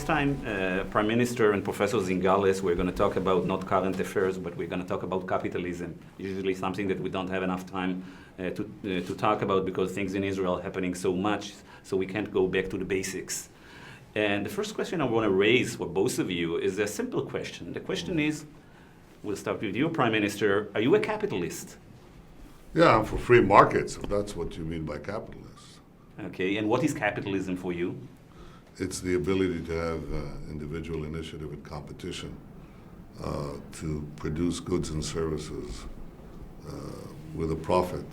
time Prime Minister and Professor Zingales, we're going to talk about not current affairs, but we're going to talk about capitalism. Usually something that we don't have enough time to talk about because things in Israel are happening so much, so we can't go back to the basics. And the first question I want to raise for both of you is a simple question. The question is, we'll start with you, Prime Minister, are you a capitalist? Yeah, I'm for free markets, if that's what you mean by capitalists. Okay, and what is capitalism for you? It's the ability to have individual initiative and competition to produce goods and services with a profit,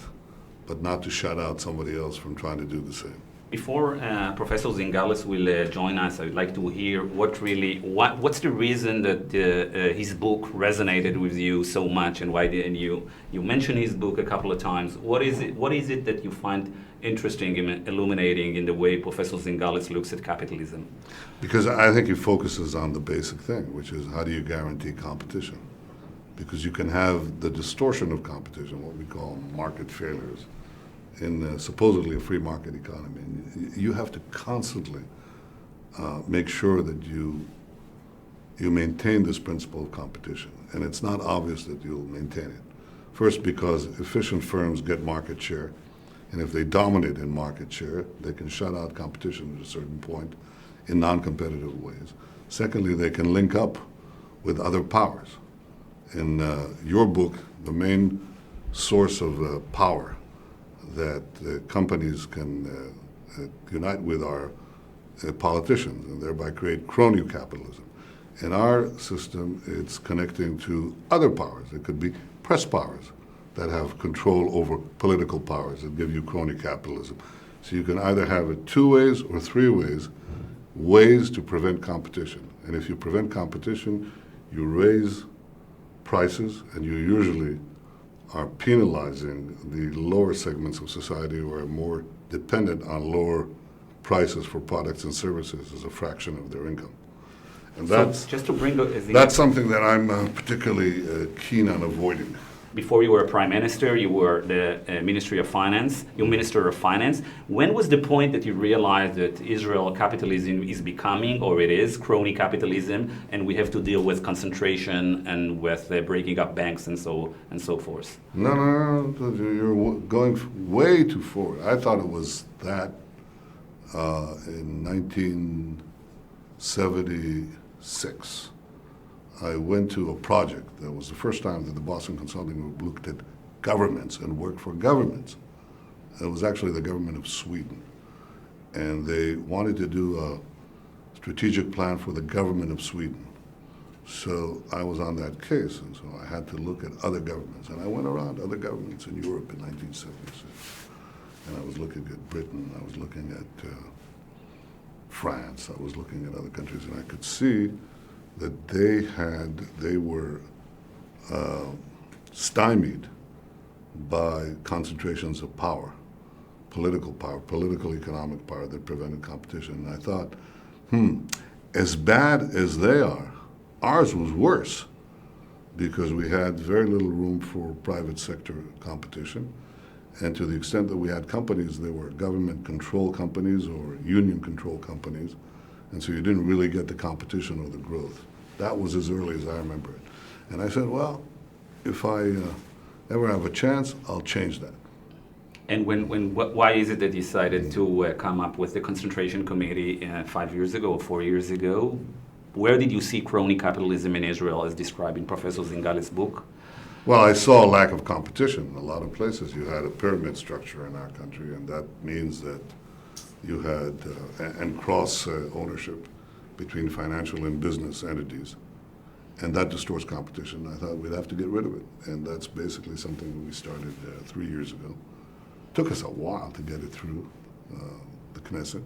but not to shut out somebody else from trying to do the same. Before Professor Zingales will join us, I'd like to hear what's the reason that his book resonated with you so much, and why didn't you mentioned his book a couple of times. What is it that you find interesting and illuminating in the way Professor Zingales looks at capitalism? Because I think he focuses on the basic thing, which is how do you guarantee competition? Because you can have the distortion of competition, what we call market failures, in supposedly a free market economy. And you have to constantly make sure that you maintain this principle of competition. And it's not obvious that you'll maintain it. First, because efficient firms get market share, and if they dominate in market share, they can shut out competition at a certain point in non-competitive ways. Secondly, they can link up with other powers. In your book, the main source of power that companies can unite with are politicians, and thereby create crony capitalism. In our system, it's connecting to other powers. It could be press powers that have control over political powers that give you crony capitalism. So you can either have it two ways or three ways to prevent competition. And if you prevent competition, you raise prices, and you usually are penalizing the lower segments of society who are more dependent on lower prices for products and services as a fraction of their income. And that's, so just to bring that's something that I'm particularly keen on avoiding. Before you were a prime minister, you were the Ministry of Finance, you're Minister of Finance. When was the point that you realized that Israel capitalism is becoming, or it is, crony capitalism, and we have to deal with concentration and with breaking up banks and so forth? No, you're going way too forward. I thought it was that in 1976. I went to a project that was the first time that the Boston Consulting Group looked at governments and worked for governments. It was actually the government of Sweden. And they wanted to do a strategic plan for the government of Sweden. So I was on that case, and so I had to look at other governments. And I went around other governments in Europe in 1976. And I was looking at Britain, I was looking at France, I was looking at other countries, and I could see that they were stymied by concentrations of power, political economic power that prevented competition. And I thought, as bad as they are, ours was worse because we had very little room for private sector competition. And to the extent that we had companies, they were government-controlled companies or union-controlled companies. And so you didn't really get the competition or the growth. That was as early as I remember it. And I said, well, if I ever have a chance, I'll change that. And why is it that you decided to come up with the concentration committee 5 years ago or 4 years ago? Where did you see crony capitalism in Israel as described in Professor Zingales' book? Well, I saw a lack of competition in a lot of places. You had a pyramid structure in our country, and that means that you had and cross ownership between financial and business entities, and that distorts competition. I thought we'd have to get rid of it, and that's basically something that we started 3 years ago. Took us a while to get it through the Knesset,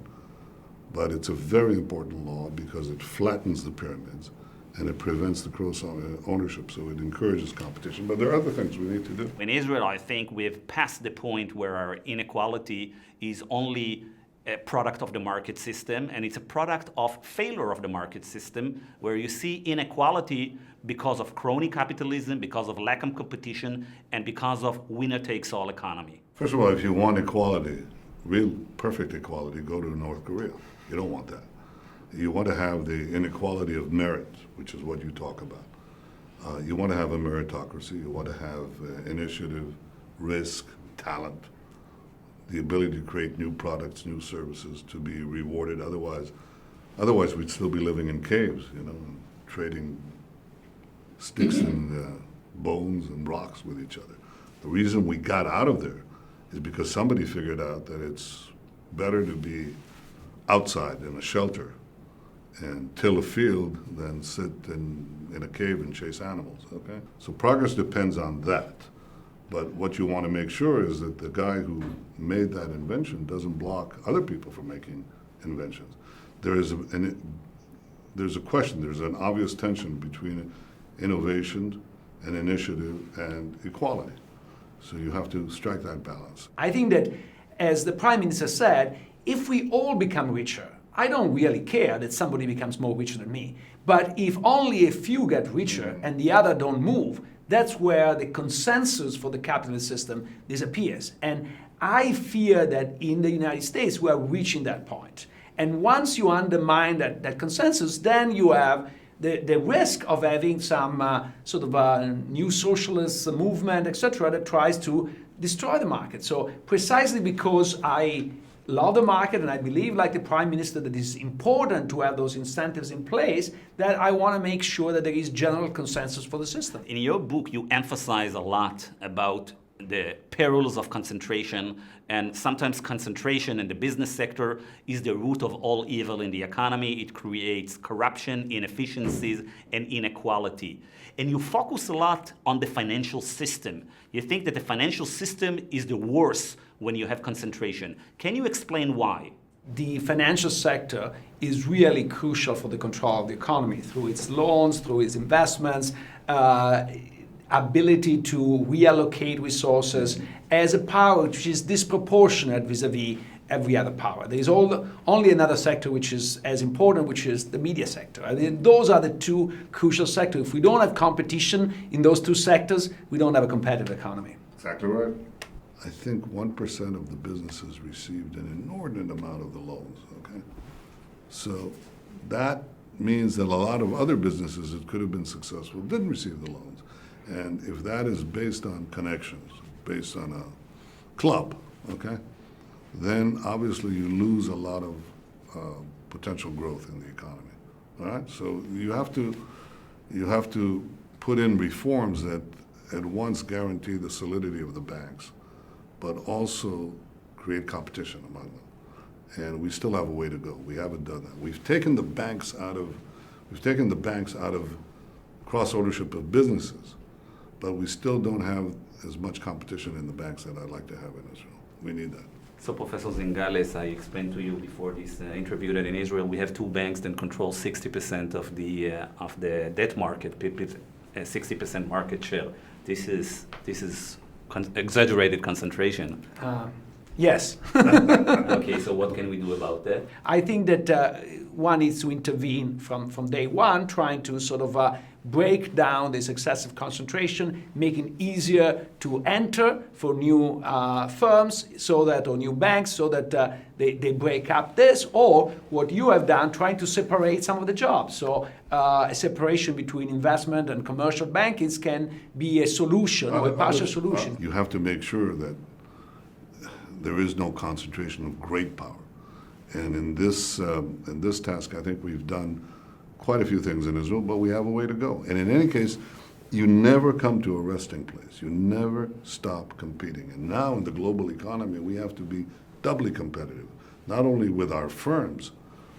but it's a very important law because it flattens the pyramids and it prevents the cross ownership, so it encourages competition. But there are other things we need to do. In Israel, I think we've passed the point where our inequality is only a product of the market system, and it's a product of failure of the market system, where you see inequality because of crony capitalism, because of lack of competition, and because of winner-takes-all economy. First of all, if you want equality, real perfect equality, go to North Korea. You don't want that. You want to have the inequality of merit, which is what you talk about. You want to have a meritocracy. You want to have initiative, risk, talent, the ability to create new products, new services, to be rewarded. Otherwise we'd still be living in caves, and trading sticks and bones and rocks with each other. The reason we got out of there is because somebody figured out that it's better to be outside in a shelter and till a field than sit in a cave and chase animals, okay? So progress depends on that. But what you want to make sure is that the guy who made that invention doesn't block other people from making inventions. There's a question, there's an obvious tension between innovation and initiative and equality. So you have to strike that balance. I think that, as the Prime Minister said, if we all become richer, I don't really care that somebody becomes more richer than me. But if only a few get richer and the other don't move, that's where the consensus for the capitalist system disappears. And I fear that in the United States we are reaching that point. And once you undermine that consensus, then you have the risk of having some sort of a new socialist movement, etc., that tries to destroy the market. So precisely because I love the market and I believe, like the Prime Minister, that it's important to have those incentives in place, that I want to make sure that there is general consensus for the system. In your book, you emphasize a lot about the perils of concentration, and sometimes concentration in the business sector is the root of all evil in the economy. It creates corruption, inefficiencies, and inequality. And you focus a lot on the financial system. You think that the financial system is the worst when you have concentration. Can you explain why? The financial sector is really crucial for the control of the economy through its loans, through its investments, ability to reallocate resources as a power which is disproportionate vis-a-vis every other power. There is only another sector which is as important, which is the media sector. I mean, those are the two crucial sectors. If we don't have competition in those two sectors, we don't have a competitive economy. Exactly right. I think 1% of the businesses received an inordinate amount of the loans, okay? So that means that a lot of other businesses that could have been successful didn't receive the loans. And if that is based on connections, based on a club, okay, then obviously you lose a lot of potential growth in the economy, all right? So you have to put in reforms that at once guarantee the solidity of the banks, but also create competition among them. And we still have a way to go. We haven't done that. We've taken the banks out of cross-ownership of businesses, but we still don't have as much competition in the banks that I'd like to have in Israel. We need that. So Professor Zingales, I explained to you before this interview that in Israel we have two banks that control 60% of the debt market, 60% market share. This is exaggerated concentration. Yes. Okay, so what can we do about that? I think that one needs to intervene from day one, trying to sort of break down this excessive concentration, making it easier to enter for new firms, or new banks, so that they break up this, or what you have done, trying to separate some of the jobs. So a separation between investment and commercial banking can be a solution, or a partial solution. You have to make sure that there is no concentration of great power. And in this task, I think we've done quite a few things in Israel, but we have a way to go. And in any case, you never come to a resting place. You never stop competing. And now in the global economy, we have to be doubly competitive, not only with our firms,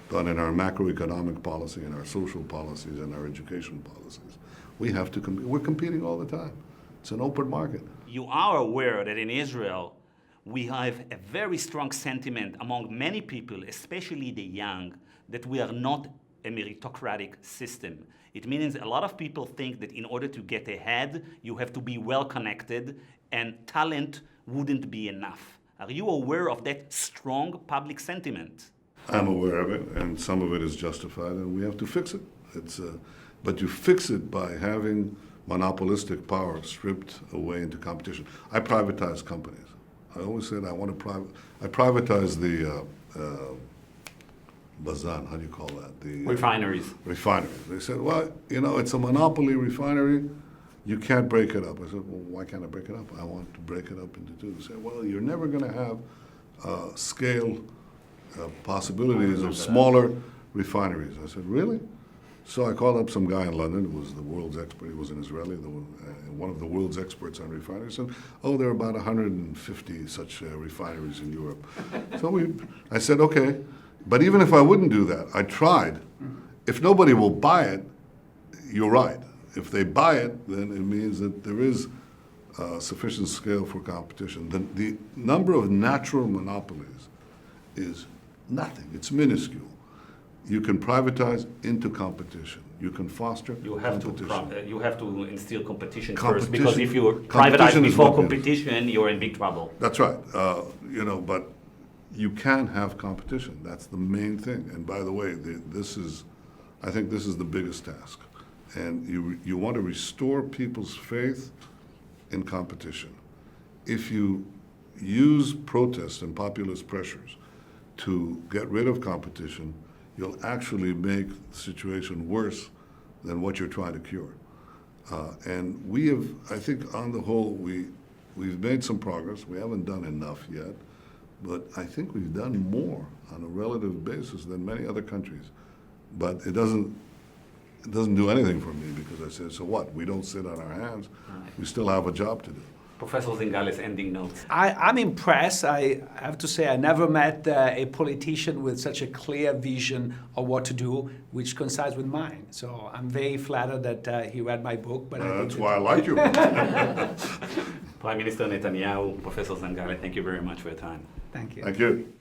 but in our macroeconomic policy, in our social policies, and our education policies. We have to compete. We're competing all the time. It's an open market. You are aware that in Israel, we have a very strong sentiment among many people, especially the young, that we are not a meritocratic system. It means a lot of people think that in order to get ahead, you have to be well connected, and talent wouldn't be enough. Are you aware of that strong public sentiment? I'm aware of it, and some of it is justified, and we have to fix it. But you fix it by having monopolistic power stripped away into competition. I privatize companies. I always said I privatize Bazan, how do you call that? The Refineries. refineries. They said, well, it's a monopoly refinery. You can't break it up. I said, well, why can't I break it up? I want to break it up into two. They said, well, you're never going to have scale possibilities of smaller refineries. I said, really? So I called up some guy in London who was the world's expert. He was an Israeli, one of the world's experts on refineries. He said, oh, there are about 150 such refineries in Europe. So I said, okay. But even if I wouldn't do that, I tried. If nobody will buy it, you're right. If they buy it, then it means that there is sufficient scale for competition. The number of natural monopolies is nothing. It's minuscule. You can privatize into competition. You can foster competition. You have to instill competition first, because if you privatize before competition, you're in big trouble. That's right. But you can have competition. That's the main thing. And by the way, I think this is the biggest task. And you want to restore people's faith in competition. If you use protests and populist pressures to get rid of competition, you'll actually make the situation worse than what you're trying to cure. And we have, I think on the whole, we've made some progress. We haven't done enough yet, but I think we've done more on a relative basis than many other countries. But it doesn't do anything for me, because I said, so what? We don't sit on our hands. We still have a job to do. Professor Zingales, ending notes. I'm impressed. I have to say I never met a politician with such a clear vision of what to do, which coincides with mine. So I'm very flattered that he read my book. But that's why I like you. Prime Minister Netanyahu, Professor Zingales, thank you very much for your time. Thank you. Thank you.